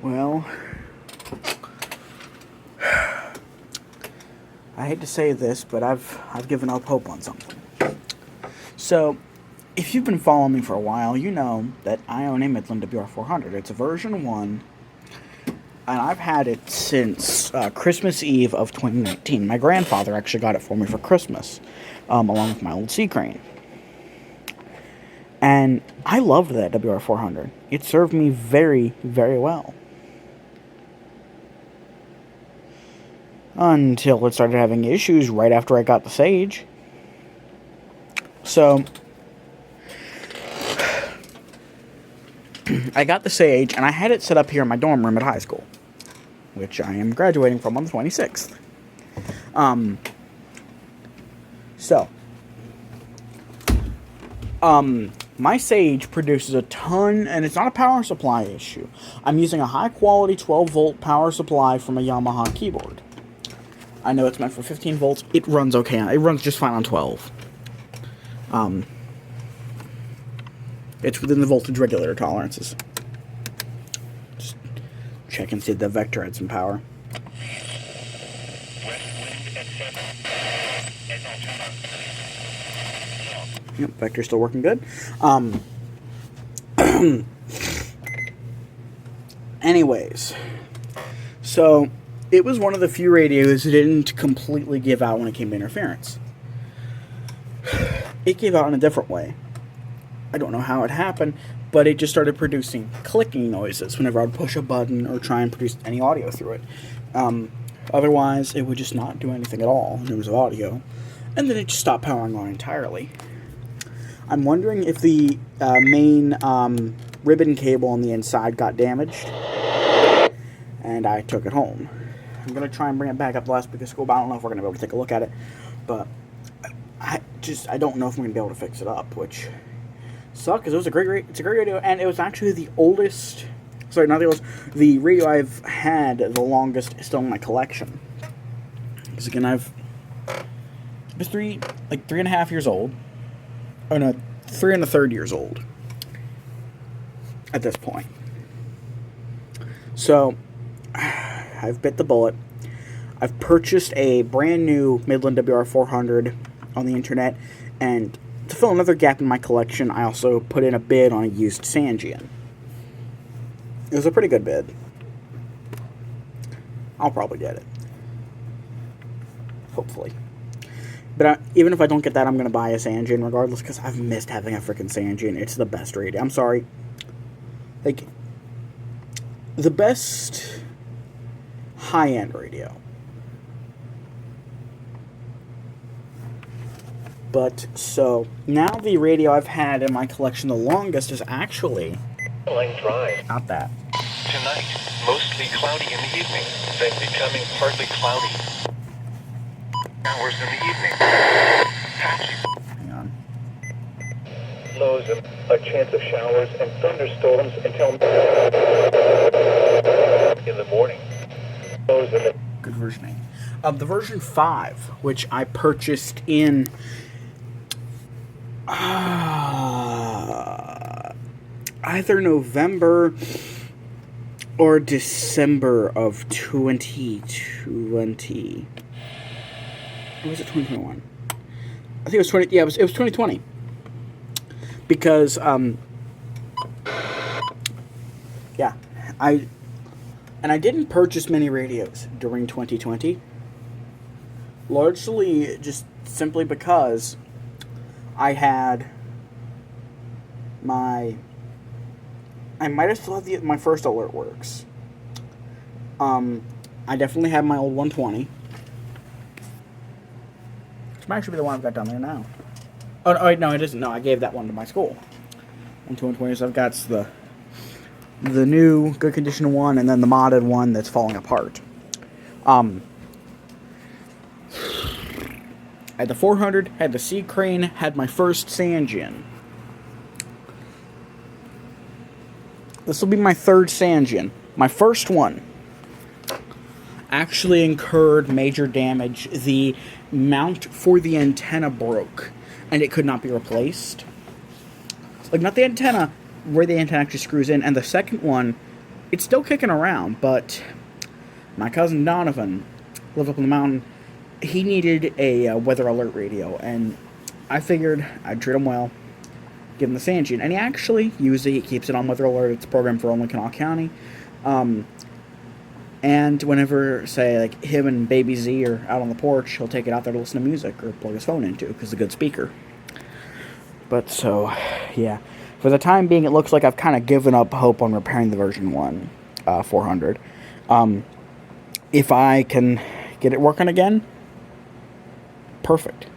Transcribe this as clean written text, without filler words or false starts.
Well, I hate to say this, but I've given up hope on something. So, if you've been following me for a while, you know that I own a Midland WR400. It's a version 1, and I've had it since Christmas Eve of 2019. My grandfather actually got it for me for Christmas, along with my old Sea Crane. And I loved that WR400. It served me very, very well. Until it started having issues right after I got the Sage. So, I got the Sage, and I had it set up here in my dorm room at high school, which I am graduating from on the 26th. My Sage produces a ton, and it's not a power supply issue. I'm using a high-quality 12-volt power supply from a Yamaha keyboard. I know it's meant for 15 volts. It runs okay. It runs just fine on 12. It's within the voltage regulator tolerances. Just check and see if the Vector had some power. Yep, Vector's still working good. Anyways, so it was one of the few radios that didn't completely give out when it came to interference. It gave out in a different way. I don't know how it happened, but it just started producing clicking noises whenever I would push a button or try and produce any audio through it. Otherwise, it would just not do anything at all in terms of audio. And then it just stopped powering on entirely. I'm wondering if the main ribbon cable on the inside got damaged, and I took it home. I'm going to try and bring it back up the last week of school, but I don't know if we're going to be able to take a look at it. But I don't know if I'm going to be able to fix it up, which sucks, because it's a great radio, and it was actually the oldest, sorry, not the oldest, the radio I've had the longest still in my collection. Because again, it was 3.5 years old. Oh no, 3 1/3 years old at this point. So, I've bit the bullet. I've purchased a brand new Midland WR400 on the internet, and to fill another gap in my collection, I also put in a bid on a used Sangean. It was a pretty good bid. I'll probably get it. Hopefully. But even if I don't get that, I'm going to buy a Sangean regardless, because I've missed having a freaking Sangean. It's the best radio. I'm sorry. Like, the best high-end radio. But, so, now the radio I've had in my collection the longest is actually not that. Tonight, mostly cloudy in the evening, then becoming partly cloudy. Hours in the evening. Patchy. Hang on. Lows of a chance of showers and thunderstorms until in the morning. Lows in the Good versioning. The version 5, which I purchased in either November or December of 2020. Or was it 2021? I think it was 20. Yeah, it was 2020. Because yeah, I didn't purchase many radios during 2020. Largely just simply because I might have still had my first AlertWorks. I definitely have my old 120. Which might actually be the one I've got down there now. Oh, wait, no, it isn't. No, I gave that one to my school. 120, so I've got the new good condition one, and then the modded one that's falling apart. I had the 400, had the Sea Crane, had my first Sangean. This will be my third Sangean. My first one actually incurred major damage. The mount for the antenna broke, and it could not be replaced. Like, not the antenna, where the antenna actually screws in, and the second one, it's still kicking around, but my cousin Donovan lived up on the mountain. He needed a weather alert radio, and I figured I'd treat him well, give him the Sangean, and he actually used it. He keeps it on weather alert. It's a program for only Kanawha County. And whenever, say, like, him and Baby Z are out on the porch, he'll take it out there to listen to music or plug his phone into, because it's a good speaker. But, so, yeah. For the time being, it looks like I've kind of given up hope on repairing the version 1 400. If I can get it working again, perfect.